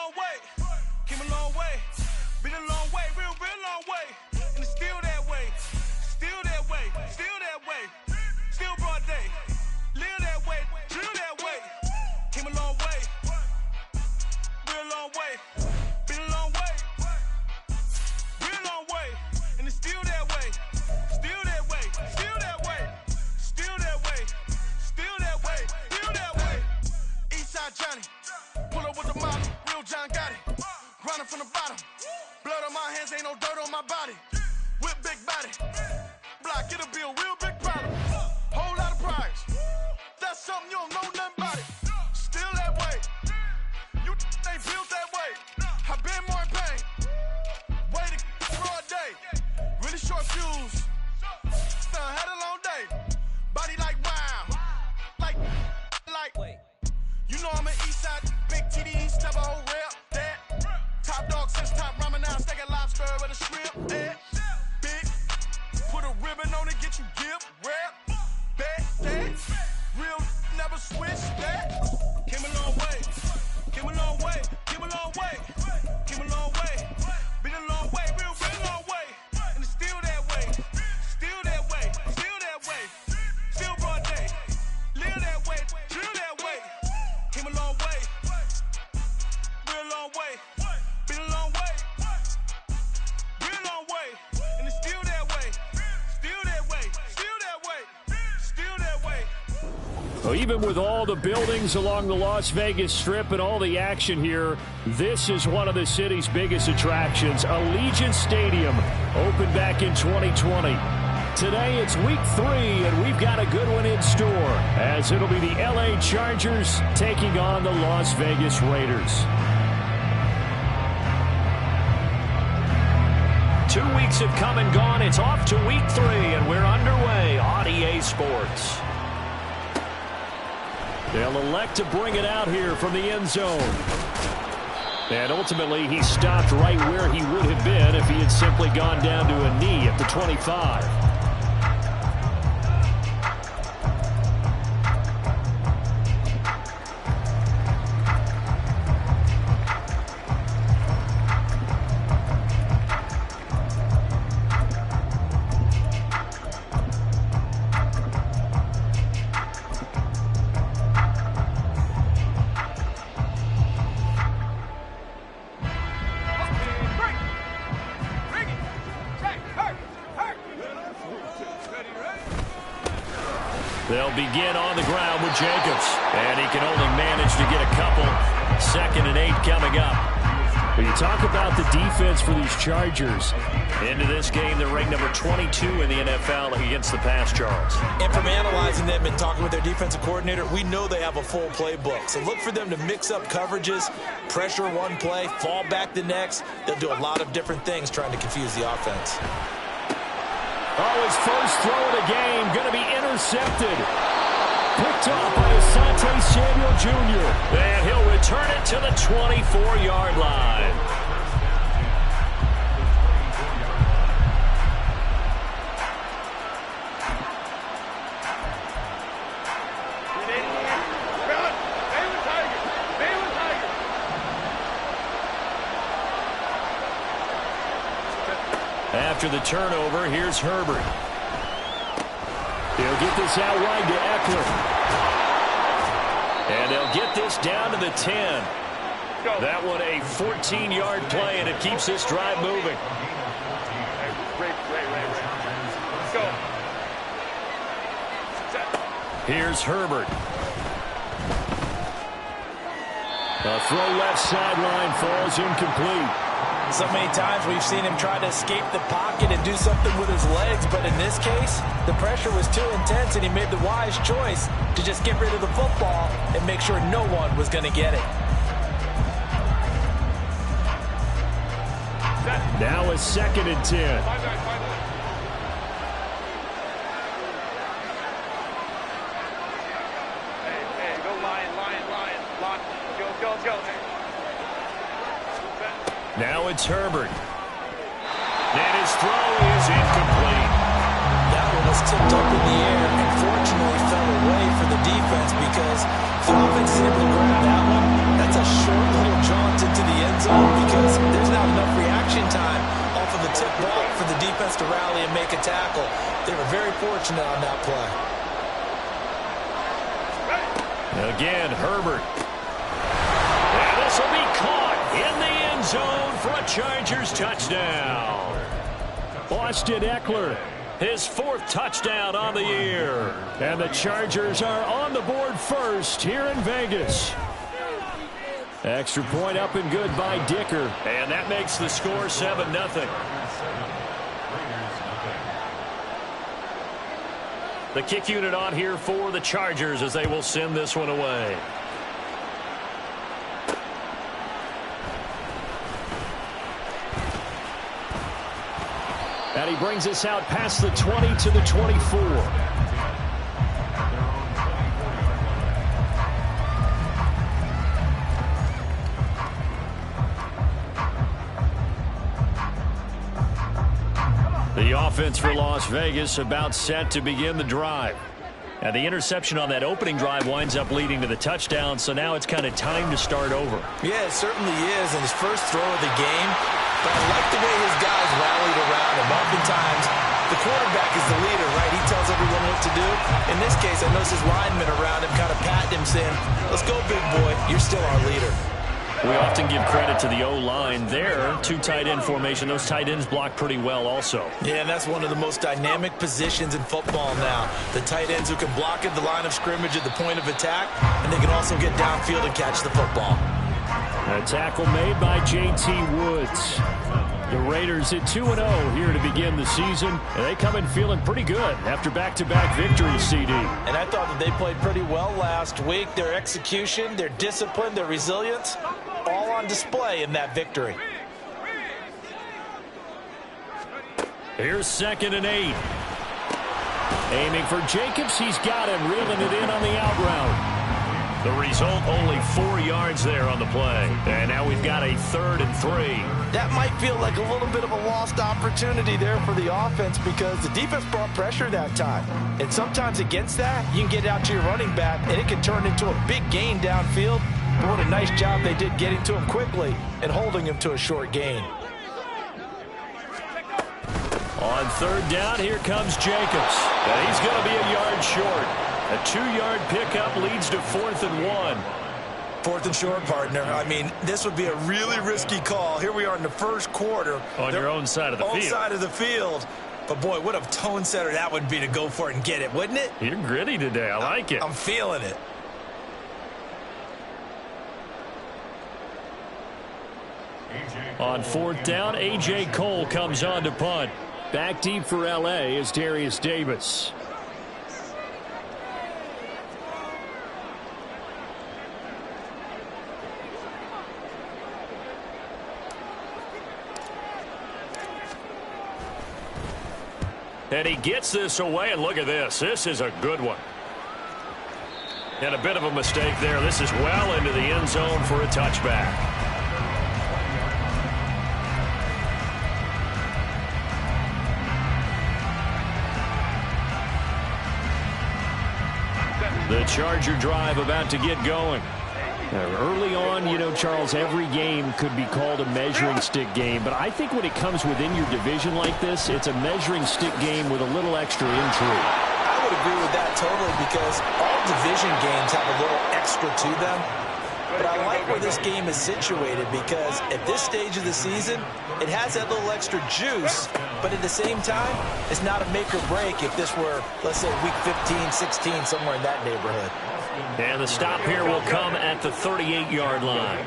long way. Came a long way. Been a long way, real long way. And it's still that way. Still that way. Still that way. Still broad day. Live that way. Drill that way. Came a long way. Real long way. Been a long way. Real long way. And it's still that way. Still that way. Still that way. Still that way. Still that way. Still that way. Eastside Johnny. Pull up with the model. Real John got it. Grinding from the bottom. Blood on my hands, ain't no dirt on my body. Whip big body. Block, get a bill, real big problem. Whole lot of priors. That's something you don't know nothing about it. Still that way. You ain't built that way. I been more in pain. Waited broad day. Really short fuse. Had a long day. Body like wow. Like. You know I'm an east side. Big TD, step a whole rep. That. Top dog since top ramen now. Steak a lobster with a shrimp. That. Big. Put a ribbon on it, get you give. Rap. Bet. That. Real never switch. That. Came a long way. Came a long way. Came a long way. Came a long way. Been a long way. Real long way. And it's still that way. Still that way. Still that way. Still broad day. Live that way. Drill that way. Came a long way. Real long way. Been a long way. Real long way. And it's still that way. Still that way. Still that way. Still that way. Well, even with all the buildings along the Las Vegas Strip and all the action here, this is one of the city's biggest attractions. Allegiant Stadium opened back in 2020. Today it's week 3, and we've got a good one in store, as it'll be the LA Chargers taking on the Las Vegas Raiders. 2 weeks have come and gone. It's off to week 3, and we're underway on EA Sports. They'll elect to bring it out here from the end zone. And ultimately, he stopped right where he would have been if he had simply gone down to a knee at the 25. They'll begin on the ground with Jacobs. And he can only manage to get a couple. 2nd and 8 coming up. When you talk about the defense for these Chargers, into this game, they're ranked number 22 in the NFL against the pass, Charles. And from analyzing them and talking with their defensive coordinator, we know they have a full playbook. So look for them to mix up coverages, pressure one play, fall back the next. They'll do a lot of different things trying to confuse the offense. Oh, his first throw of the game going to be intercepted. Picked off by Asante Samuel Jr. And he'll return it to the 24-yard line. After the turnover, here's Herbert. He'll get this out wide to Eckler. And they'll get this down to the 10. That one a 14-yard play, and it keeps this drive moving. Here's Herbert. A throw left sideline falls incomplete. So many times we've seen him try to escape the pocket and do something with his legs, but in this case, the pressure was too intense and he made the wise choice to just get rid of the football and make sure no one was going to get it. Now a 2nd and 10. Now it's Herbert. And his throw is incomplete. That one was tipped up in the air and fortunately fell away for the defense because if the offense is able to grab that one, that's a short little jaunt into the end zone because there's not enough reaction time off of the tip ball for the defense to rally and make a tackle. They were very fortunate on that play. Again, Herbert. And this will be caught in the end zone for a Chargers touchdown. Austin Eckler, his 4th touchdown on the year. And the Chargers are on the board first here in Vegas. Extra point up and good by Dicker. And that makes the score 7-0. The kick unit on here for the Chargers as they will send this one away. And he brings us out past the 20 to the 24. The offense for Las Vegas about set to begin the drive. And the interception on that opening drive winds up leading to the touchdown, so now it's kind of time to start over. Yeah, it certainly is, and his first throw of the game. But I like the way his guys rallied around him. Oftentimes, the quarterback is the leader, right? He tells everyone what to do. In this case, I noticed his linemen around him kind of patting him, saying, let's go, big boy. You're still our leader. We often give credit to the O-line there. 2 tight end formation. Those tight ends block pretty well also. Yeah, and that's one of the most dynamic positions in football now. The tight ends who can block at the line of scrimmage at the point of attack, and they can also get downfield and catch the football. A tackle made by J.T. Woods. The Raiders at 2-0 here to begin the season. And they come in feeling pretty good after back-to-back victories, CD. And I thought that they played pretty well last week. Their execution, their discipline, their resilience, all on display in that victory. Here's 2nd and 8. Aiming for Jacobs. He's got him, reeling it in on the out route. The result, only 4 yards there on the play. And now we've got a 3rd and 3. That might feel like a little bit of a lost opportunity there for the offense because the defense brought pressure that time. And sometimes against that, you can get out to your running back, and it can turn into a big gain downfield. But what a nice job they did getting to him quickly and holding him to a short gain. On 3rd down, here comes Jacobs. And he's going to be a yard short. A 2-yard pickup leads to 4th and 1. 4th and short, partner. I mean, this would be a really risky call. Here we are in the first quarter. On your own side of the field. Own side of the field. But, boy, what a tone setter that would be to go for it and get it, wouldn't it? You're gritty today. I like it. I'm feeling it. On 4th down, A.J. Cole comes on to punt. Back deep for L.A. is Darius Davis. And he gets this away, and look at this. This is a good one. And a bit of a mistake there. This is well into the end zone for a touchback. The Charger drive about to get going. Early on, you know, Charles, every game could be called a measuring stick game. But I think when it comes within your division like this, it's a measuring stick game with a little extra intrigue. I would agree with that totally because all division games have a little extra to them. But I like where this game is situated because at this stage of the season, it has that little extra juice. But at the same time, it's not a make or break if this were, let's say, week 15, 16, somewhere in that neighborhood. And the stop here will come at the 38-yard line.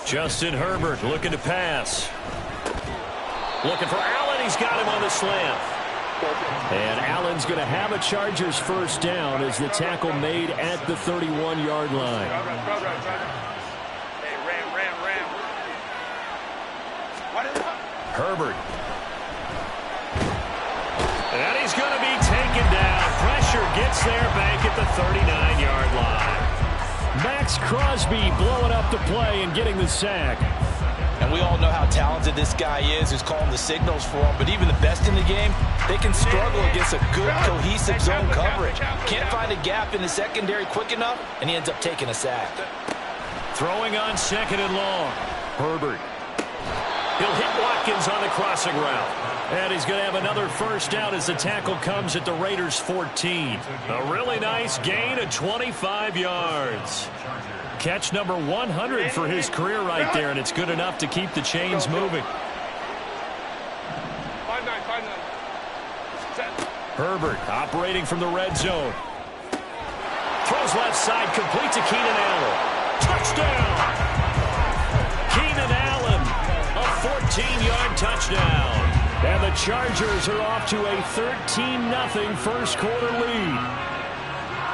Justin Herbert looking to pass. Looking for Allen. He's got him on the slant. And Allen's going to have a Chargers first down as the tackle made at the 31-yard line. Herbert. And he's going to be taken down. Pressure gets there back at the 39-yard line. Max Crosby blowing up the play and getting the sack. And we all know how talented this guy is who's calling the signals for him. But even the best in the game, they can struggle against a good, cohesive zone coverage. Can't find a gap in the secondary quick enough, and he ends up taking a sack. Throwing on 2nd and long. Herbert. He'll hit Watkins on the crossing route. And he's going to have another first down as the tackle comes at the Raiders' 14. A really nice gain of 25 yards. Catch number 100 for his career right there, and it's good enough to keep the chains moving. Herbert operating from the red zone. Throws left side, complete to Keenan Allen. Touchdown! Keenan Allen, a 14-yard touchdown. And the Chargers are off to a 13-0 first quarter lead.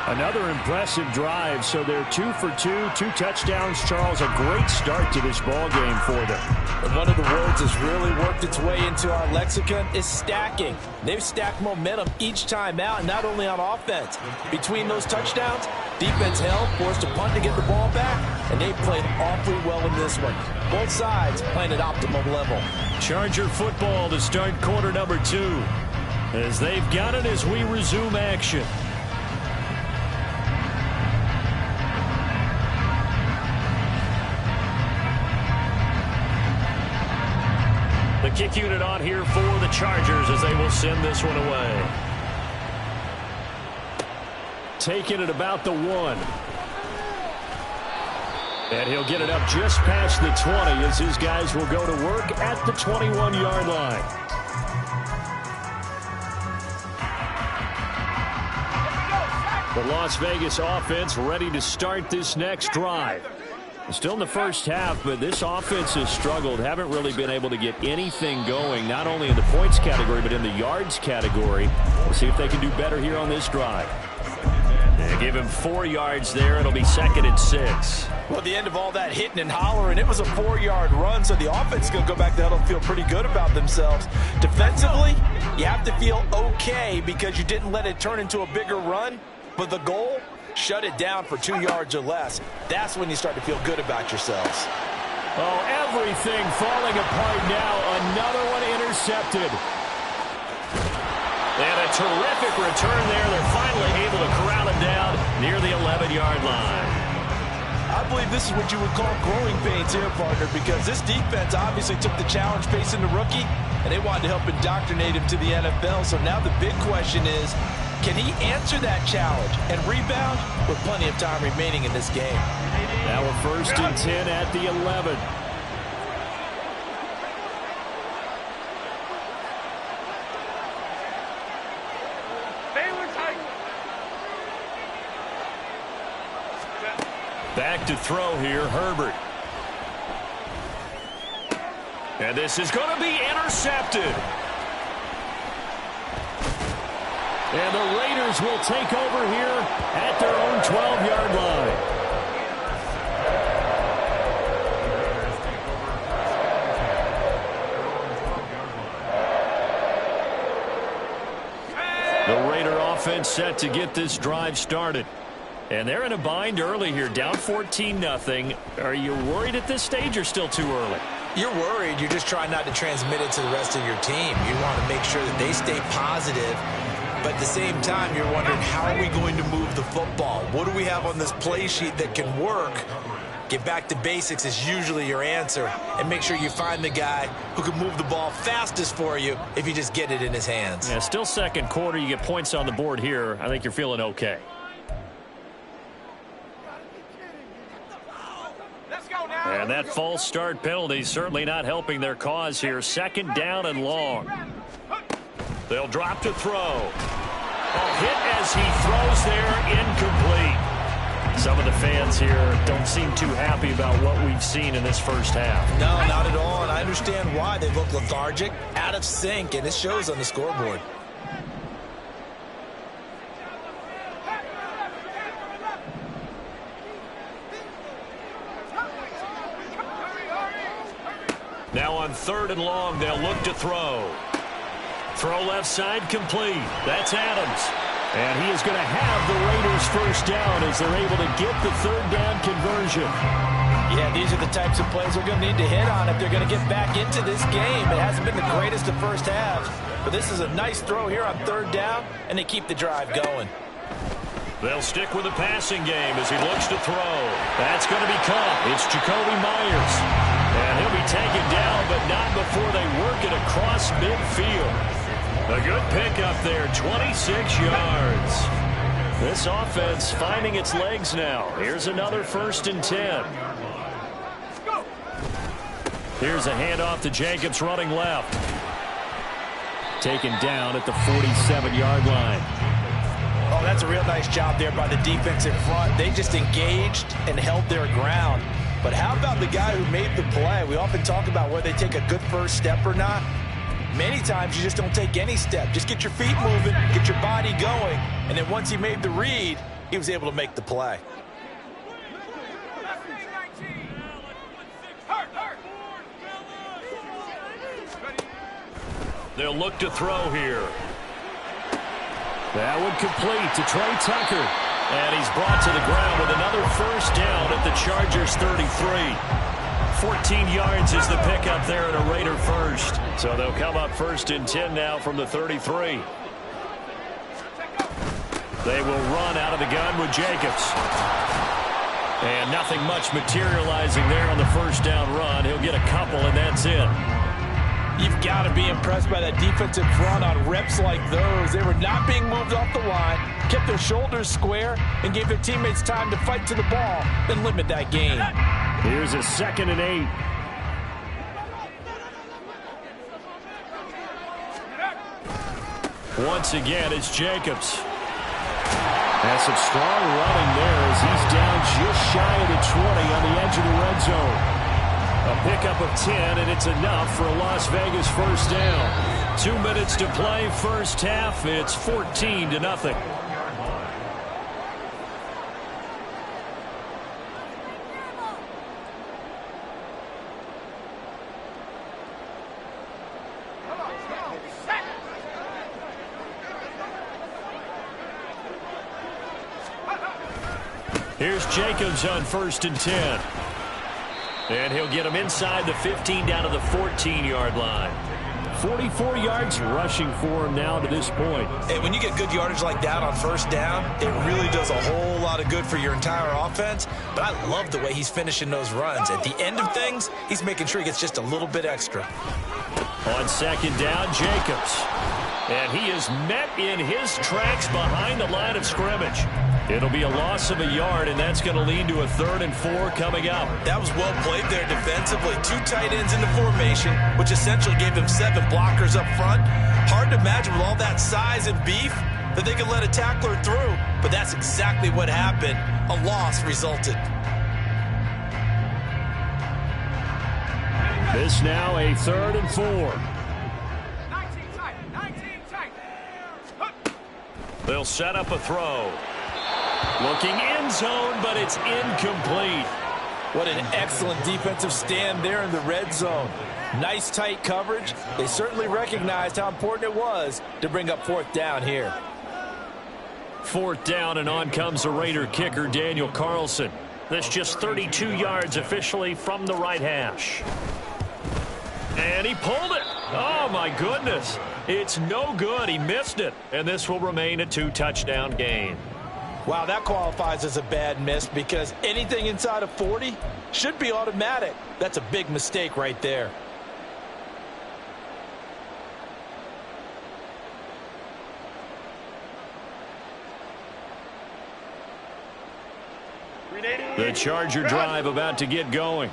Another impressive drive, so they're 2 for 2, 2 touchdowns. Charles, a great start to this ball game for them. And one of the words that's really worked its way into our lexicon is stacking. They've stacked momentum each time out, and not only on offense. Between those touchdowns, defense held, forced a punt to get the ball back, and they played awfully well in this one. Both sides playing at optimum level. Charger football to start quarter number 2, as they've got it as we resume action. The kick unit on here for the Chargers as they will send this one away. Taking it about the 1. And he'll get it up just past the 20 as his guys will go to work at the 21-yard line. The Las Vegas offense ready to start this next drive. Still in the first half, but this offense has struggled. Haven't really been able to get anything going, not only in the points category, but in the yards category. We'll see if they can do better here on this drive. They give him 4 yards there. It'll be 2nd and 6. Well, at the end of all that hitting and hollering, it was a 4-yard run, so the offense is going to go back to huddle and feel pretty good about themselves. Defensively, you have to feel okay because you didn't let it turn into a bigger run, but the goal, shut it down for 2 yards or less. That's when you start to feel good about yourselves. Oh, everything falling apart now. Another one intercepted. And a terrific return there. They're finally able to corral it down near the 11-yard line. I believe this is what you would call growing pains here, partner, because this defense obviously took the challenge facing the rookie, and they wanted to help indoctrinate him to the NFL. So now the big question is, can he answer that challenge and rebound with plenty of time remaining in this game? Now a 1st and 10 at the 11. Back to throw here, Herbert. And this is going to be intercepted. And the Raiders will take over here at their own 12-yard line. The Raider offense set to get this drive started. And they're in a bind early here, down 14-0. Are you worried at this stage or still too early? You're worried. You're just trying not to transmit it to the rest of your team. You want to make sure that they stay positive. But at the same time, you're wondering, how are we going to move the football? What do we have on this play sheet that can work? Get back to basics is usually your answer. And make sure you find the guy who can move the ball fastest for you if you just get it in his hands. Yeah, still second quarter. You get points on the board here. I think you're feeling okay. And that false start penalty certainly not helping their cause here. 2nd down and long. They'll drop to throw. A hit as he throws there, incomplete. Some of the fans here don't seem too happy about what we've seen in this first half. No, not at all, and I understand why. They look lethargic, out of sync, and it shows on the scoreboard. Now on 3rd and long, they'll look to throw. Throw left side complete. That's Adams. And he is going to have the Raiders first down as they're able to get the 3rd down conversion. Yeah, these are the types of plays they're going to need to hit on if they're going to get back into this game. It hasn't been the greatest of first halves, but this is a nice throw here on third down, and they keep the drive going. They'll stick with the passing game as he looks to throw. That's going to be caught. It's Jakobi Meyers. And he'll be taken down, but not before they work it across midfield. A good pickup there, 26 yards. This offense finding its legs now. Here's another 1st and 10. Here's a handoff to Jacobs running left. Taken down at the 47-yard line. Oh, that's a real nice job there by the defense in front. They just engaged and held their ground. But how about the guy who made the play? We often talk about whether they take a good first step or not. Many times you just don't take any step. Just get your feet moving, get your body going, and then once he made the read, he was able to make the play. They'll look to throw here. That would complete to Trey Tucker. And he's brought to the ground with another 1st down at the Chargers' 33. 14 yards is the pickup there and a Raider first. So they'll come up 1st and 10 now from the 33. They will run out of the gun with Jacobs. And nothing much materializing there on the 1st down run. He'll get a couple, and that's it. You've got to be impressed by that defensive front on reps like those. They were not being moved off the line, kept their shoulders square, and gave their teammates time to fight to the ball and limit that gain. Here's a 2nd and 8. Once again, it's Jacobs. Has some strong running there as he's down just shy of the 20 on the edge of the red zone. A pickup of 10, and it's enough for a Las Vegas 1st down. 2 minutes to play, first half. It's 14-0. Here's Jacobs on 1st and 10. And he'll get him inside the 15 down to the 14-yard line. 44 yards rushing for him now to this point. And when you get good yardage like that on 1st down, it really does a whole lot of good for your entire offense. But I love the way he's finishing those runs. At the end of things, he's making sure he gets just a little bit extra. On 2nd down, Jacobs. And he is met in his tracks behind the line of scrimmage. It'll be a loss of a yard, and that's going to lead to a 3rd and 4 coming up. That was well played there defensively. 2 tight ends in the formation, which essentially gave them 7 blockers up front. Hard to imagine with all that size and beef that they could let a tackler through, but that's exactly what happened. A loss resulted. This now a 3rd and 4. They'll set up a throw. Looking end zone, but it's incomplete. What an excellent defensive stand there in the red zone. Nice tight coverage. They certainly recognized how important it was to bring up 4th down here. 4th down, and on comes the Raider kicker, Daniel Carlson. That's just 32 yards officially from the right hash. And he pulled it. Oh, my goodness. It's no good. He missed it. And this will remain a 2-touchdown game. Wow, that qualifies as a bad miss because anything inside of 40 should be automatic. That's a big mistake right there. The Charger drive about to get going.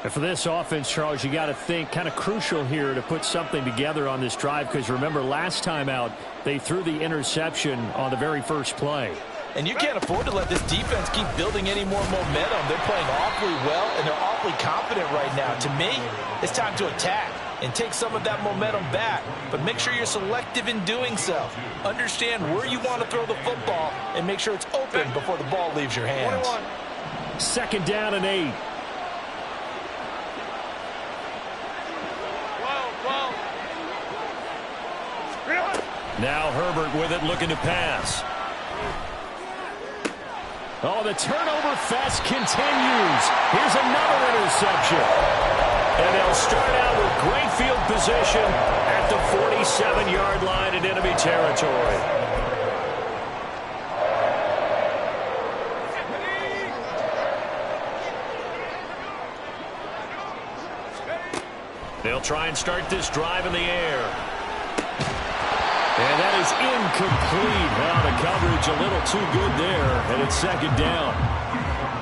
And for this offense, Charles, you got to think kind of crucial here to put something together on this drive because remember last time out they threw the interception on the very first play. And you can't afford to let this defense keep building any more momentum. They're playing awfully well, and they're awfully confident right now. To me, it's time to attack and take some of that momentum back. But make sure you're selective in doing so. Understand where you want to throw the football and make sure it's open before the ball leaves your hands. 2nd down and 8. Now Herbert with it, looking to pass. Oh, the turnover fest continues. Here's another interception. And they'll start out with great field position at the 47-yard line in enemy territory. They'll try and start this drive in the air. And that is incomplete. Well, the coverage a little too good there, and it's second down.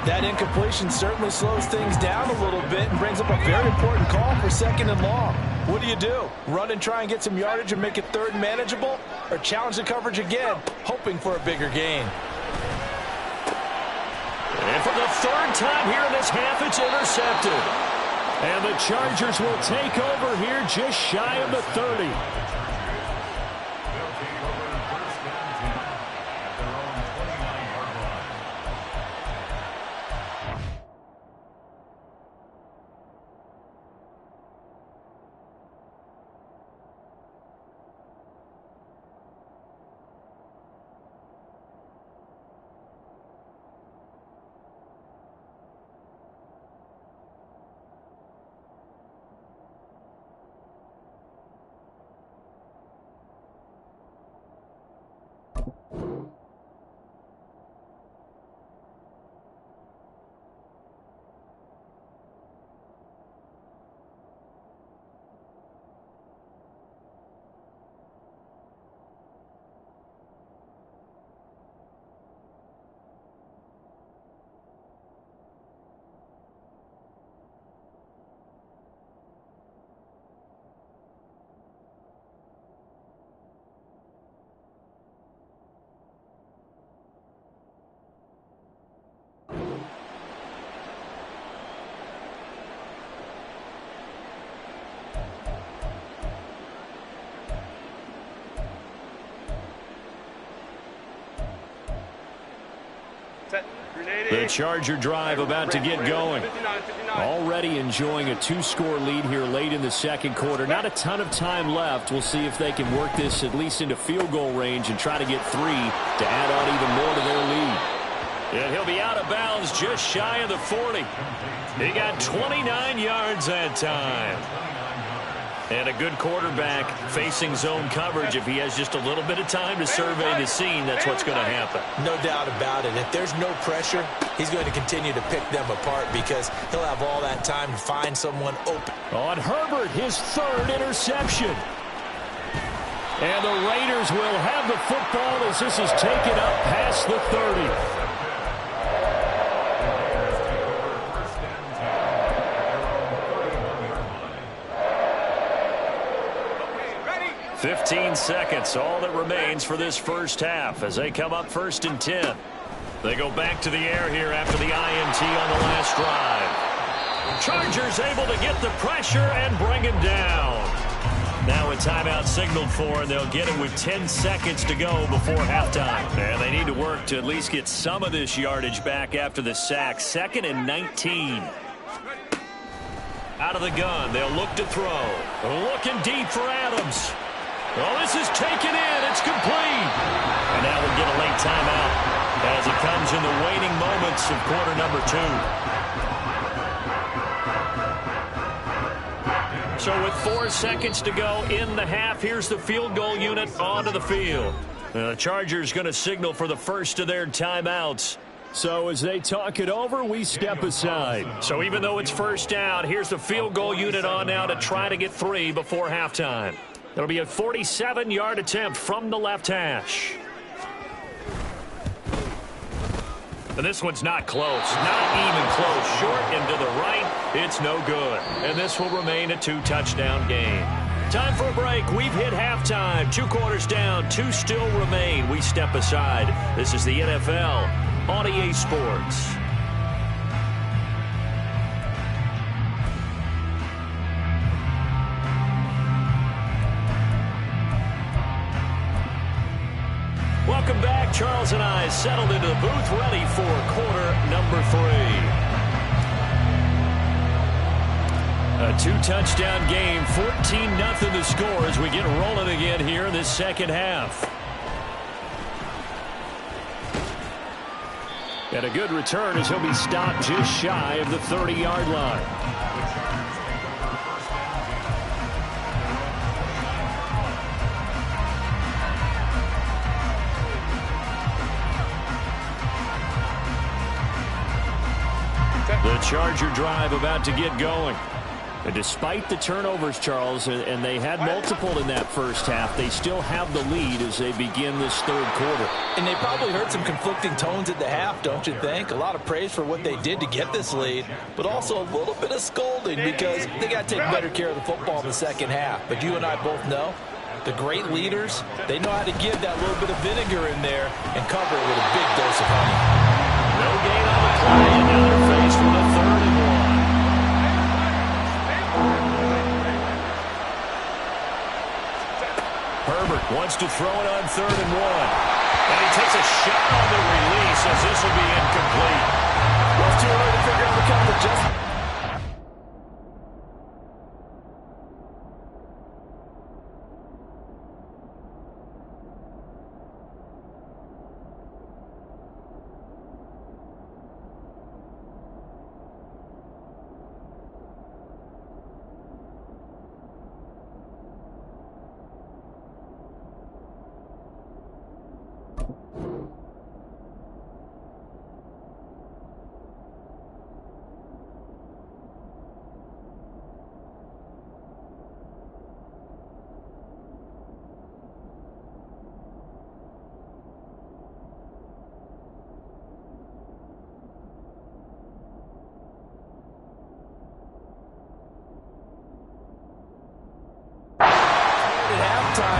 That incompletion certainly slows things down a little bit and brings up a very important call for second and long. What do? Run and try and get some yardage and make it third and manageable? Or challenge the coverage again, hoping for a bigger gain? And for the third time here in this half, it's intercepted. And the Chargers will take over here just shy of the 30. The Charger drive about to get going. Already enjoying a 2-score lead here late in the second quarter. Not a ton of time left. We'll see if they can work this at least into field goal range and try to get 3 to add on even more to their lead. And he'll be out of bounds just shy of the 40. He got 29 yards that time. And a good quarterback facing zone coverage. If he has just a little bit of time to survey the scene, that's what's going to happen. No doubt about it. If there's no pressure, he's going to continue to pick them apart because he'll have all that time to find someone open. On Herbert, his third interception. And the Raiders will have the football as this is taken up past the 30. 15 seconds, all that remains for this first half as they come up 1st and 10. They go back to the air here after the INT on the last drive. Chargers able to get the pressure and bring him down. Now a timeout signaled for, and they'll get it with 10 seconds to go before halftime. And they need to work to at least get some of this yardage back after the sack. 2nd and 19. Out of the gun, they'll look to throw. Looking deep for Adams. Oh, this is taken in. It's complete. And now we'll get a late timeout as it comes in the waning moments of quarter number 2. So with 4 seconds to go in the half, here's the field goal unit onto the field. The Chargers going to signal for the first of their timeouts. So as they talk it over, we step aside. So even though it's first down, here's the field goal unit on now to try to get 3 before halftime. It'll be a 47-yard attempt from the left hash. And this one's not close. Not even close. Short and to the right. It's no good. And this will remain a 2-touchdown game. Time for a break. We've hit halftime. 2 quarters down. 2 still remain. We step aside. This is the NFL on EA Sports. Welcome back. Charles and I settled into the booth, ready for quarter number 3. A 2-touchdown game, 14-0 the score as we get rolling again here in this second half. And a good return as he'll be stopped just shy of the 30-yard line. The Charger drive about to get going. And despite the turnovers, Charles, and they had multiple in that first half, they still have the lead as they begin this third quarter. And they probably heard some conflicting tones at the half, don't you think? A lot of praise for what they did to get this lead, but also a little bit of scolding because they got to take better care of the football in the second half. But you and I both know the great leaders, they know how to give that little bit of vinegar in there and cover it with a big dose of honey. No gain on the play, and now they're faced with a 3rd and 1. Herbert wants to throw it on 3rd and 1. And he takes a shot on the release as this will be incomplete. Well, it's too early to figure out the kind of adjustment.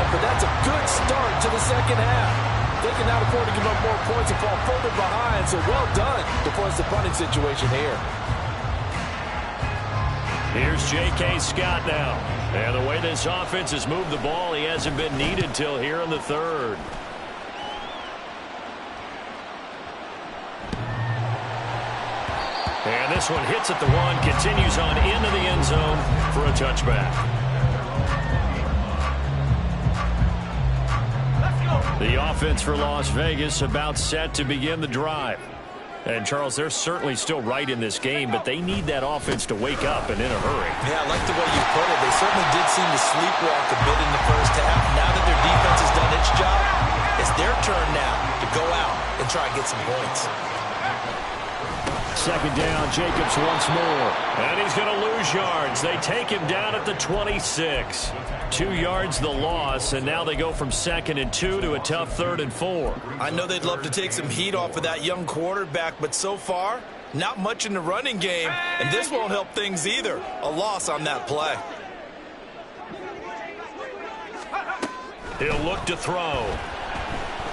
But that's a good start to the second half. They can now afford to give up more points and fall further behind, so well done to force the punting situation here. Here's J.K. Scott now. And the way this offense has moved the ball, he hasn't been needed till here in the third. And this one hits at the 1, continues on into the end zone for a touchback. The offense for Las Vegas about set to begin the drive. And, Charles, they're certainly still right in this game, but they need that offense to wake up and in a hurry. Yeah, I like the way you put it. They certainly did seem to sleepwalk a bit in the first half. Now that their defense has done its job, it's their turn now to go out and try and get some points. Second down, Jacobs once more. And he's going to lose yards. They take him down at the 26. 2 yards the loss, and now they go from 2nd and 2 to a tough 3rd and 4. I know they'd love to take some heat off of that young quarterback, but so far, not much in the running game, and this won't help things either. A loss on that play. He'll look to throw.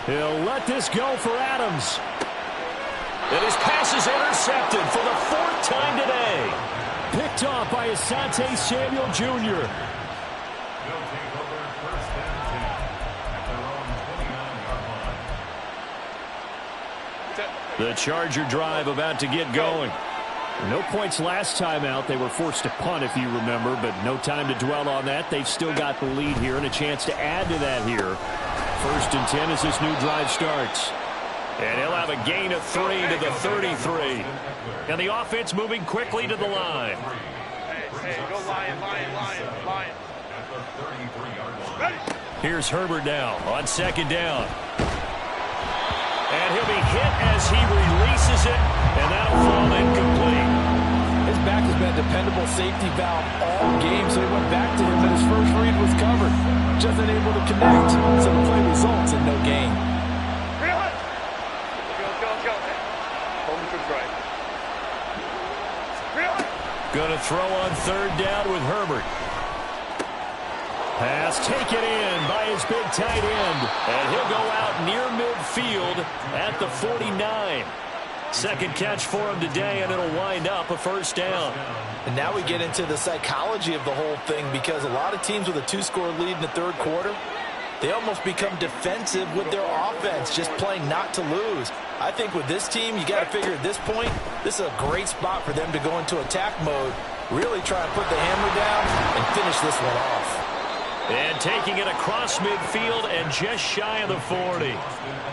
He'll let this go for Adams. And his pass is intercepted for the 4th time today. Picked off by Asante Samuel Jr. The Charger drive about to get going. No points last time out. They were forced to punt, if you remember, but no time to dwell on that. They've still got the lead here and a chance to add to that here. 1st and 10 as this new drive starts. And he'll have a gain of 3 to the 33. And the offense moving quickly to the line. Hey, go Lion. Here's Herbert now on 2nd down. And he'll be hit as he releases it, and that'll fall incomplete. His back has been a dependable safety valve all game, so he went back to him, but his first read was covered. Just unable to connect, so the play results in no gain. Going to throw on 3rd down with Herbert. Pass taken in by his big tight end. And he'll go out near midfield at the 49. Second catch for him today, and it'll wind up a 1st down. And now we get into the psychology of the whole thing, because a lot of teams with a 2-score lead in the 3rd quarter, they almost become defensive with their offense, just playing not to lose. I think with this team, you got to figure at this point, this is a great spot for them to go into attack mode, really try and put the hammer down and finish this one off. And taking it across midfield and just shy of the 40.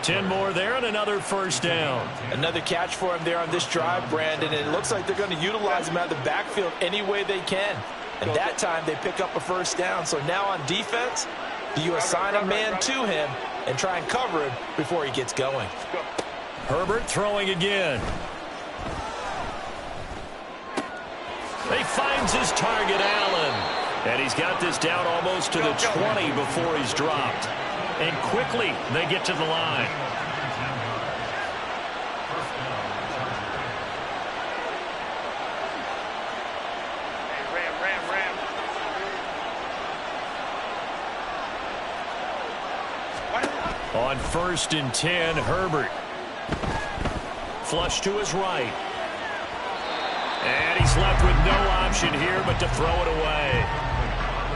10 more there and another first down. Another catch for him there on this drive, Brandon. And it looks like they're going to utilize him out of the backfield any way they can. And that time they pick up a first down. So now on defense, do you assign a man to him and try and cover him before he gets going? Herbert throwing again. He finds his target, Allen. And he's got this down almost to the 20 before he's dropped. And quickly they get to the line. On 1st and 10, Herbert. Flush to his right. And he's left with no option here but to throw it away.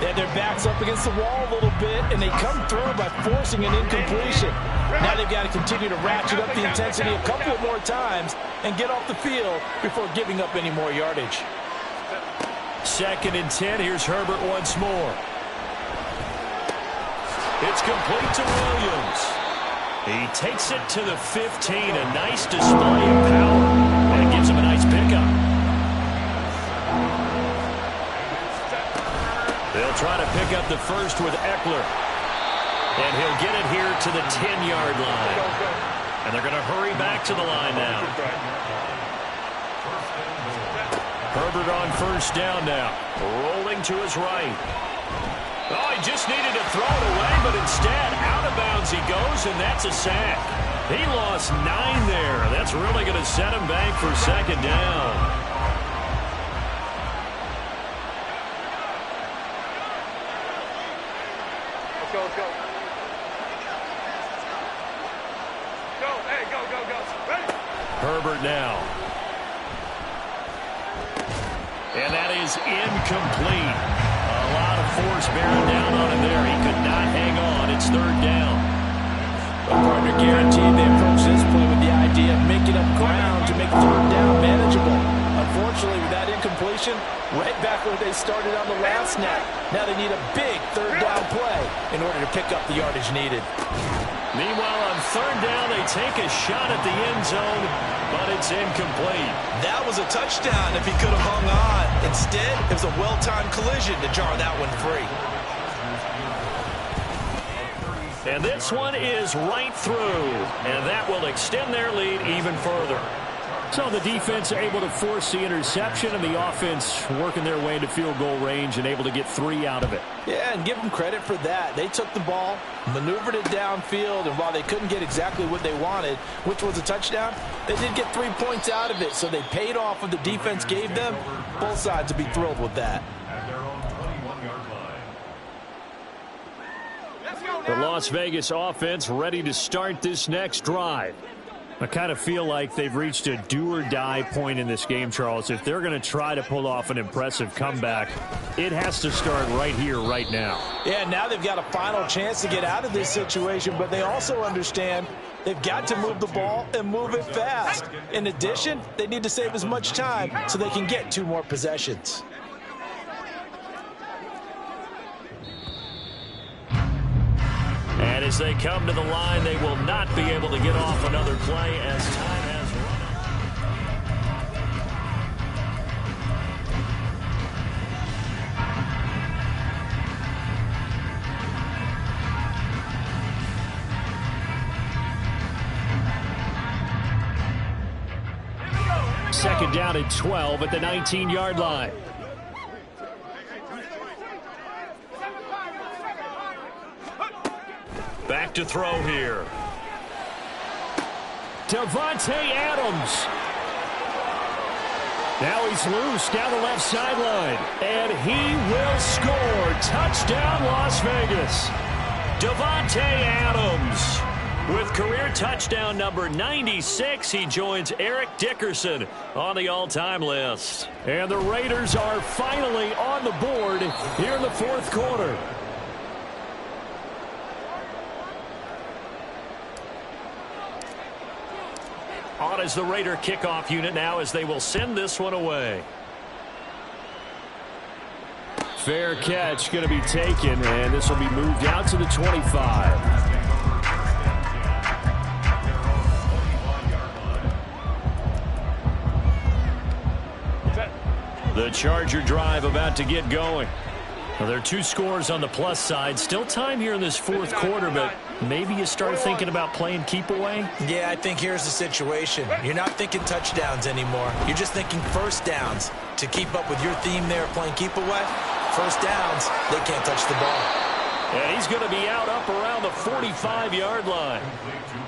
And their back's up against the wall a little bit, and they come through by forcing an incompletion. Now they've got to continue to ratchet up the intensity a couple of more times and get off the field before giving up any more yardage. 2nd and 10. Here's Herbert once more. It's complete to Williams. He takes it to the 15. A nice display of power. And gives him a nice pickup. They'll try to pick up the first with Eckler. And he'll get it here to the 10-yard line. And they're going to hurry back to the line now. Herbert on 1st down now. Rolling to his right. Oh, he just needed to throw it away, but instead, out of bounds he goes, and that's a sack. He lost 9 there. That's really going to set him back for 2nd down. Let's go. Go, hey, go. Ready? Herbert now. And that is incomplete. A lot of force bearing down on him there. He could not hang on. It's 3rd down. A partner guaranteed they approach this play with the idea of making up ground to make 3rd down manageable. Unfortunately, with that incompletion, right back where they started on the last snap. Now they need a big 3rd down play in order to pick up the yardage needed. Meanwhile, on 3rd down, they take a shot at the end zone, but it's incomplete. That was a touchdown if he could have hung on. Instead, it was a well-timed collision to jar that one free. And this one is right through, and that will extend their lead even further. So the defense able to force the interception, and the offense working their way into field goal range and able to get 3 out of it. Yeah, and give them credit for that. They took the ball, maneuvered it downfield, and while they couldn't get exactly what they wanted, which was a touchdown, they did get 3 points out of it, so they paid off what the defense gave them. Both sides would be thrilled with that. The Las Vegas offense ready to start this next drive. I kind of feel like they've reached a do-or-die point in this game, Charles. If they're going to try to pull off an impressive comeback, it has to start right here, right now. Yeah, now they've got a final chance to get out of this situation, but they also understand they've got to move the ball and move it fast. In addition, they need to save as much time so they can get 2 more possessions. And as they come to the line, they will not be able to get off another play as time has run. 2nd down and 12 at the 19-yard line. Back to throw here. Davante Adams. Now he's loose down the left sideline. And he will score. Touchdown, Las Vegas. Davante Adams. With career touchdown number 96, he joins Eric Dickerson on the all-time list. And the Raiders are finally on the board here in the 4th quarter. On as the Raider kickoff unit now as they will send this one away. Fair catch going to be taken, and this will be moved out to the 25. The Charger drive about to get going. Well, there are 2 scores on the plus side. Still time here in this fourth quarter, but maybe you start thinking about playing keep away? Yeah, I think here's the situation. You're not thinking touchdowns anymore. You're just thinking first downs. To keep up with your theme there playing keep away, first downs, they can't touch the ball. And he's going to be out up around the 45-yard line.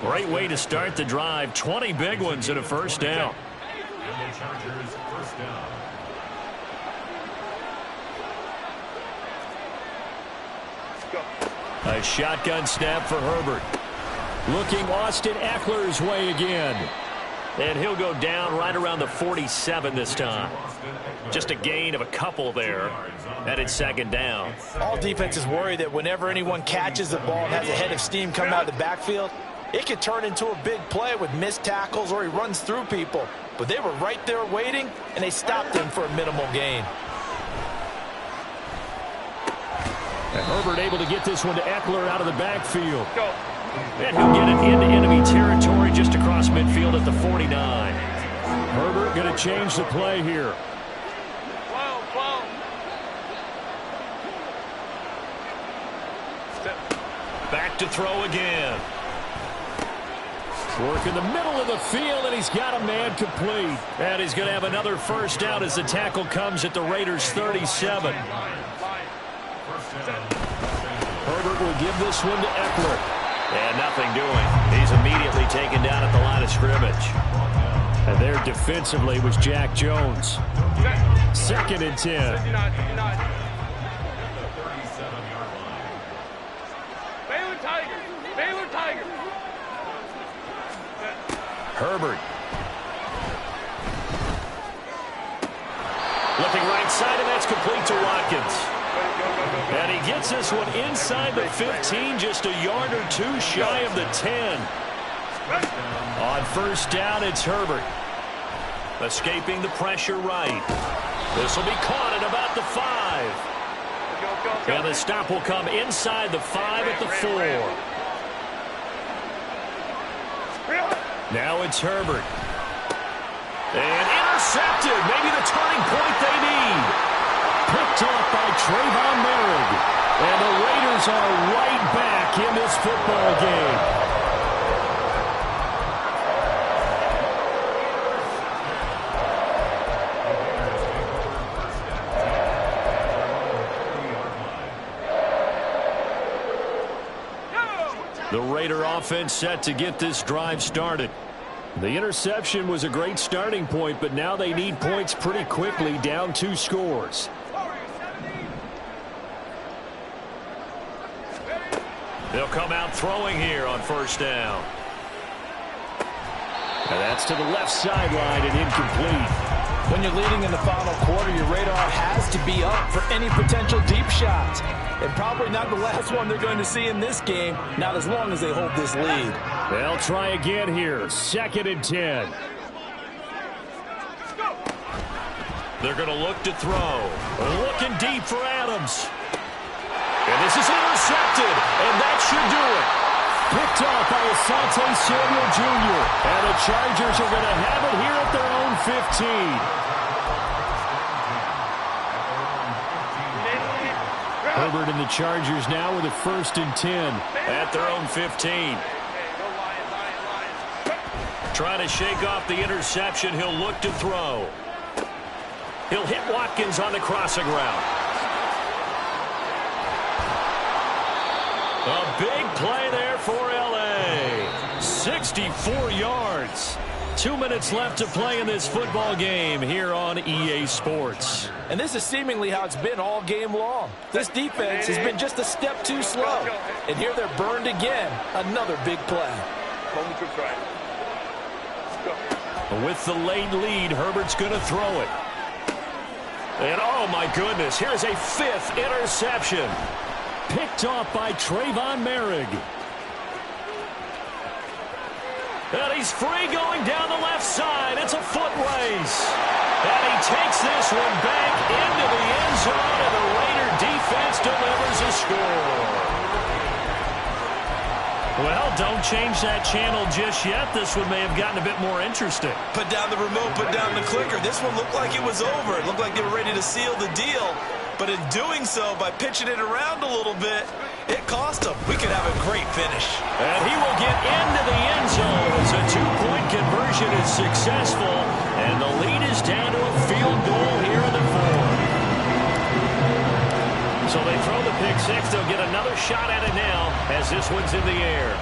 Great way to start the drive. 20 big ones and a first down. And the Chargers first down. A shotgun snap for Herbert. Looking Austin Eckler's way again. And he'll go down right around the 47 this time. Just a gain of a couple there. And it's second down. All defenses worry that whenever anyone catches the ball and has a head of steam come out of the backfield, it could turn into a big play with missed tackles or he runs through people. But they were right there waiting, and they stopped him for a minimal gain. And Herbert able to get this one to Eckler out of the backfield. And he'll get it into enemy territory just across midfield at the 49. Herbert going to change the play here. Back to throw again. Work in the middle of the field, and he's got a man complete. And he's going to have another first down as the tackle comes at the Raiders' 37. Herbert will give this one to Eckler. And nothing doing. He's immediately taken down at the line of scrimmage. And there defensively was Jack Jones. Second and 10. Baylor Tiger. Herbert. Looking right side, and that's complete to Watkins. And he gets this one inside the 15, just a yard or two shy of the 10. On first down, it's Herbert. Escaping the pressure right. This will be caught at about the 5. And the stop will come inside the 5 at the 4. Now it's Herbert. And intercepted. Maybe the turning point they need. Picked off by Trayvon Merrick. And the Raiders are right back in this football game. The Raider offense set to get this drive started. The interception was a great starting point, but now they need points pretty quickly, down 2 scores. They'll come out throwing here on first down. And that's to the left sideline and incomplete. When you're leading in the final quarter, your radar has to be up for any potential deep shots. And probably not the last one they're going to see in this game, not as long as they hold this lead. They'll try again here. Second and 10. They're going to look to throw. Looking deep for Adams. And this is intercepted, and that should do it. Picked off by Asante Samuel Jr. And the Chargers are going to have it here at their own 15. Herbert and the Chargers now with a first and 10 at their own 15. Trying to shake off the interception. He'll look to throw. He'll hit Watkins on the crossing route. A big play there for L.A. 64 yards. 2 minutes left to play in this football game here on EA Sports. And this is seemingly how it's been all game long. This defense has been just a step too slow. And here they're burned again. Another big play. With the late lead, Herbert's going to throw it. And oh my goodness, here's a 5th interception. Picked off by Trayvon Merrick. And he's free going down the left side. It's a foot race. And he takes this one back into the end zone, and the Raider defense delivers a score. Well, don't change that channel just yet. This one may have gotten a bit more interesting. Put down the remote, put down the clicker. This one looked like it was over. It looked like they were ready to seal the deal. But in doing so, by pitching it around a little bit, it cost them. We could have a great finish. And he will get into the end zone as a two-point conversion is successful. And the lead is down to a field goal here in the fourth. So they throw the pick six. They'll get another shot at it now as this one's in the air.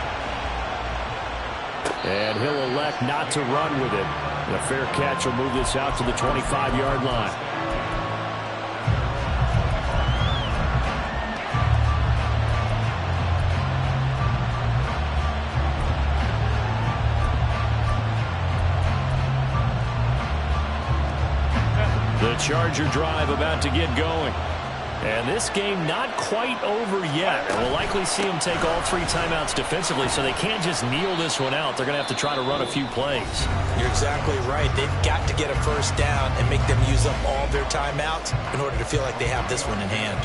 And he'll elect not to run with it. And a fair catch will move this out to the 25-yard line. The Charger drive about to get going. And this game not quite over yet. And we'll likely see them take all three timeouts defensively, so they can't just kneel this one out. They're going to have to try to run a few plays. You're exactly right. They've got to get a first down and make them use up all their timeouts in order to feel like they have this one in hand.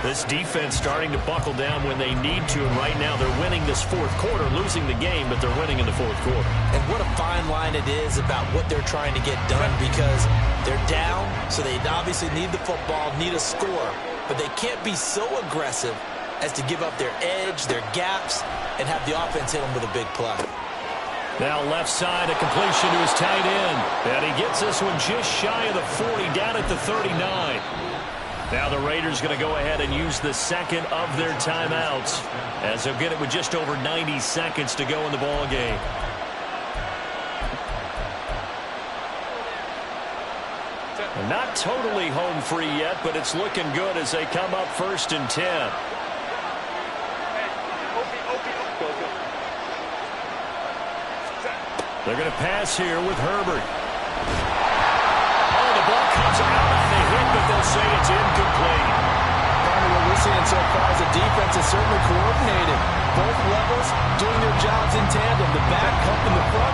This defense starting to buckle down when they need to, and right now they're winning this fourth quarter, losing the game, but they're winning in the fourth quarter. And what a fine line it is about what they're trying to get done, because they're down, so they obviously need the football, need a score, but they can't be so aggressive as to give up their edge, their gaps, and have the offense hit them with a big play. Now left side, a completion to his tight end, and he gets this one just shy of the 40, down at the 39. Now the Raiders going to go ahead and use the second of their timeouts as they'll get it with just over 90 seconds to go in the ball game. And not totally home free yet, but it's looking good as they come up 1st and 10. They're going to pass here with Herbert. Oh, the ball comes out on the hit, but they'll say it's incomplete. What we're seeing so far is the defense is certainly coordinated. Both levels doing their jobs in tandem. The back helping the front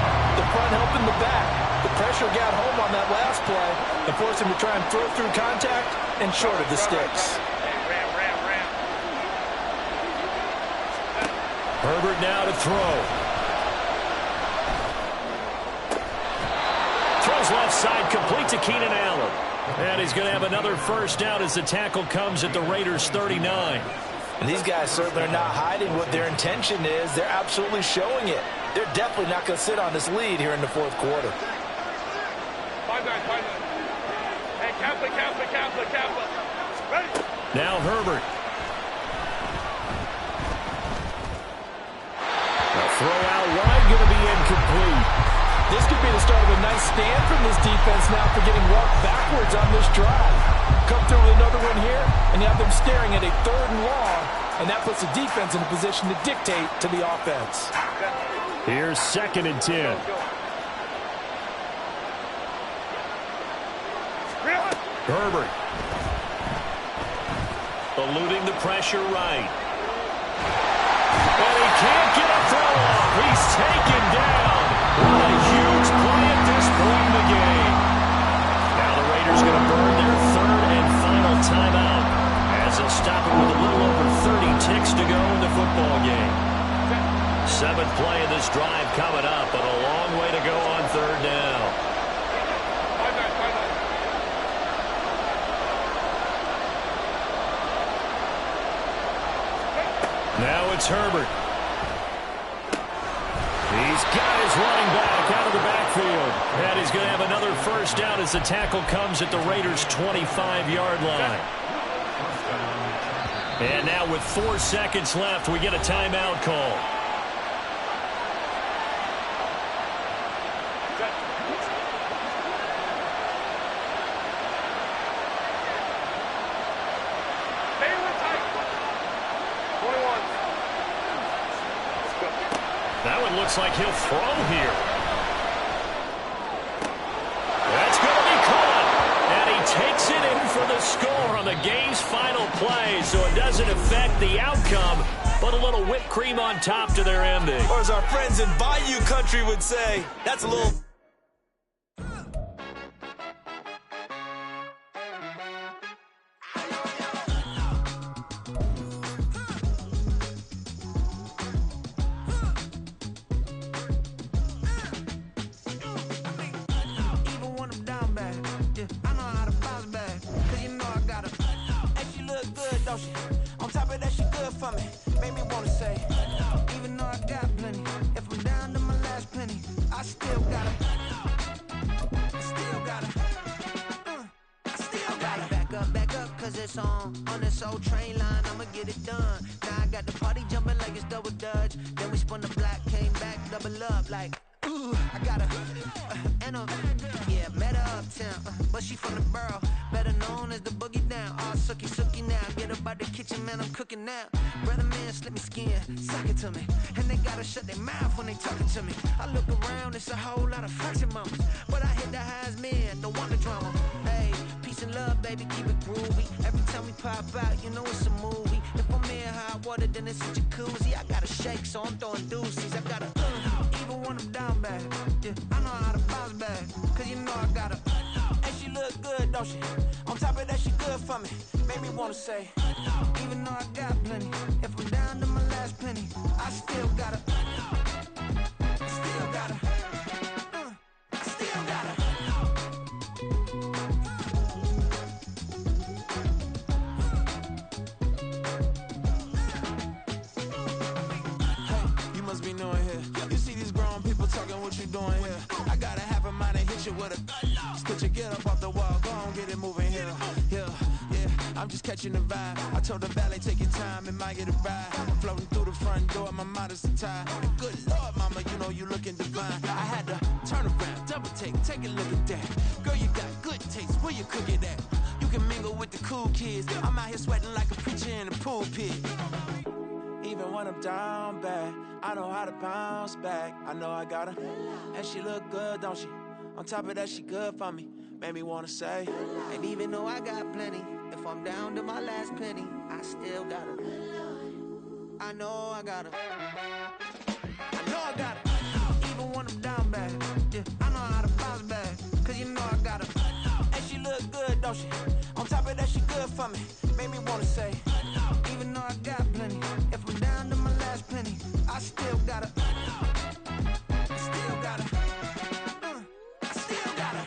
helping the back. The pressure got home on that last play and forced him to try and throw through contact and short of the sticks. Herbert now to throw. Throws left side, complete to Keenan Allen. And he's going to have another first down as the tackle comes at the Raiders' 39. And these guys certainly are not hiding what their intention is. They're absolutely showing it. They're definitely not going to sit on this lead here in the fourth quarter. Hey, Kappa. Ready? Now Herbert. A throw out wide, going to be incomplete. This could be the start of a nice stand from this defense now for getting walked backwards on this drive. Come through with another one here, and you have them staring at a 3rd and long, and that puts the defense in a position to dictate to the offense. Here's 2nd and 10. Herbert. Eluding the pressure right. And he can't get a throw off. He's taken down. What a huge play at this point in the game. Now the Raiders going to burn their 3rd and final timeout as they'll stop it with a little over 30 ticks to go in the football game. 7th play of this drive coming up, but a long way to go on 3rd down. Now it's Herbert. He's got his running back out of the backfield. And he's going to have another first down as the tackle comes at the Raiders' 25-yard line. And now with 4 seconds left, we get a timeout call. That one looks like he'll throw here. That's going to be caught. And he takes it in for the score on the game's final play, so it doesn't affect the outcome, but a little whipped cream on top to their ending. Or as our friends in Bayou Country would say, that's a little... me, made me wanna say, even though I got plenty, if I'm down to my last penny, I still gotta back up, cause it's on this old train line, I'ma get it done. Now I got the party jumping like it's double dutch. Then we spun the block, came back, double up like, ooh, I got a, yeah, met her uptown, but she from the borough, better known as the boogie down. All sookie now, get up out the kitchen, man, I'm cooking now. Brother man, slip me skin, suck it to me, and they gotta shut their mouth when they talking to me. I look around, it's a whole lot of flexing mamas, but I hit the highs, man, don't want the drama. Hey, peace and love, baby, keep it groovy. Every time we pop out, you know it's a movie. If I'm in hot water, then it's a jacuzzi. I gotta shake, so I'm throwing deuces. I gotta, even when I'm down bad, yeah, I know how to bounce back, cause you know I gotta, and she look good, don't she? On top of that, she good for me, made me wanna say, even though I got plenty, if I'm down to my last penny, I still gotta, still gotta. Be knowing here. You see these grown people talking, what you doing here? I got a half a mind to hit you with a could you get up off the wall, go on, get it moving here. Yeah, I'm just catching the vibe. I told the valet, take your time, it might get a ride. I'm floating through the front door, my modest attire. And good Lord, mama, you know you looking divine. I had to turn around, double take a look at that. Girl, you got good taste, where you cook it at? You can mingle with the cool kids. I'm out here sweating like a preacher in a pulpit. Even when I'm down bad, I know how to bounce back. I know I got her, and she look good, don't she? On top of that, she good for me, made me wanna say. And even though I got plenty, if I'm down to my last penny, I still got her. I know I got her. I know I got her. Even when I'm down bad, yeah, I know how to bounce back, cause you know I got her. And she look good, don't she? On top of that, she good for me, made me wanna say. Even though I got plenty, if I'm down to my last penny, I still gotta, still gotta, still gotta.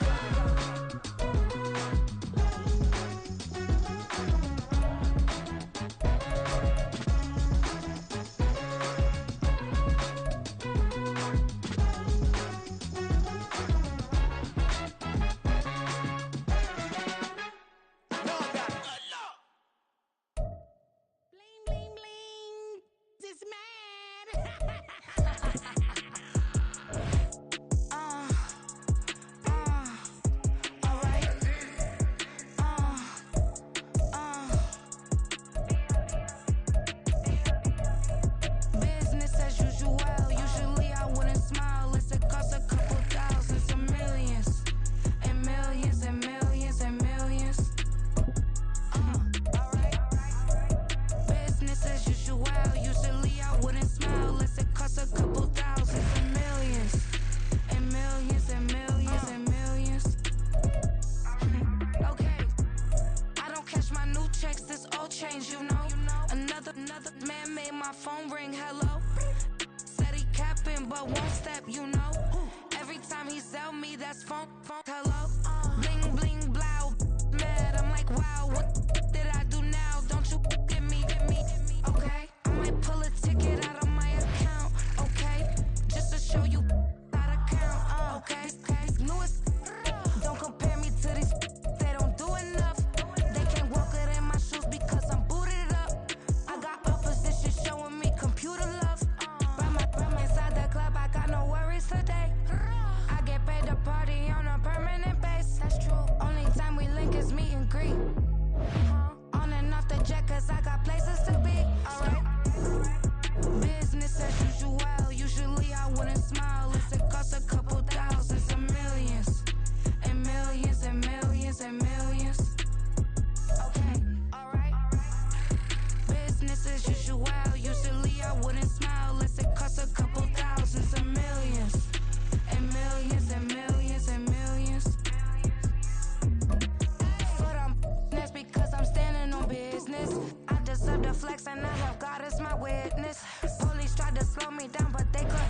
Flex and I have God as my witness. Police tried to slow me down, but they couldn't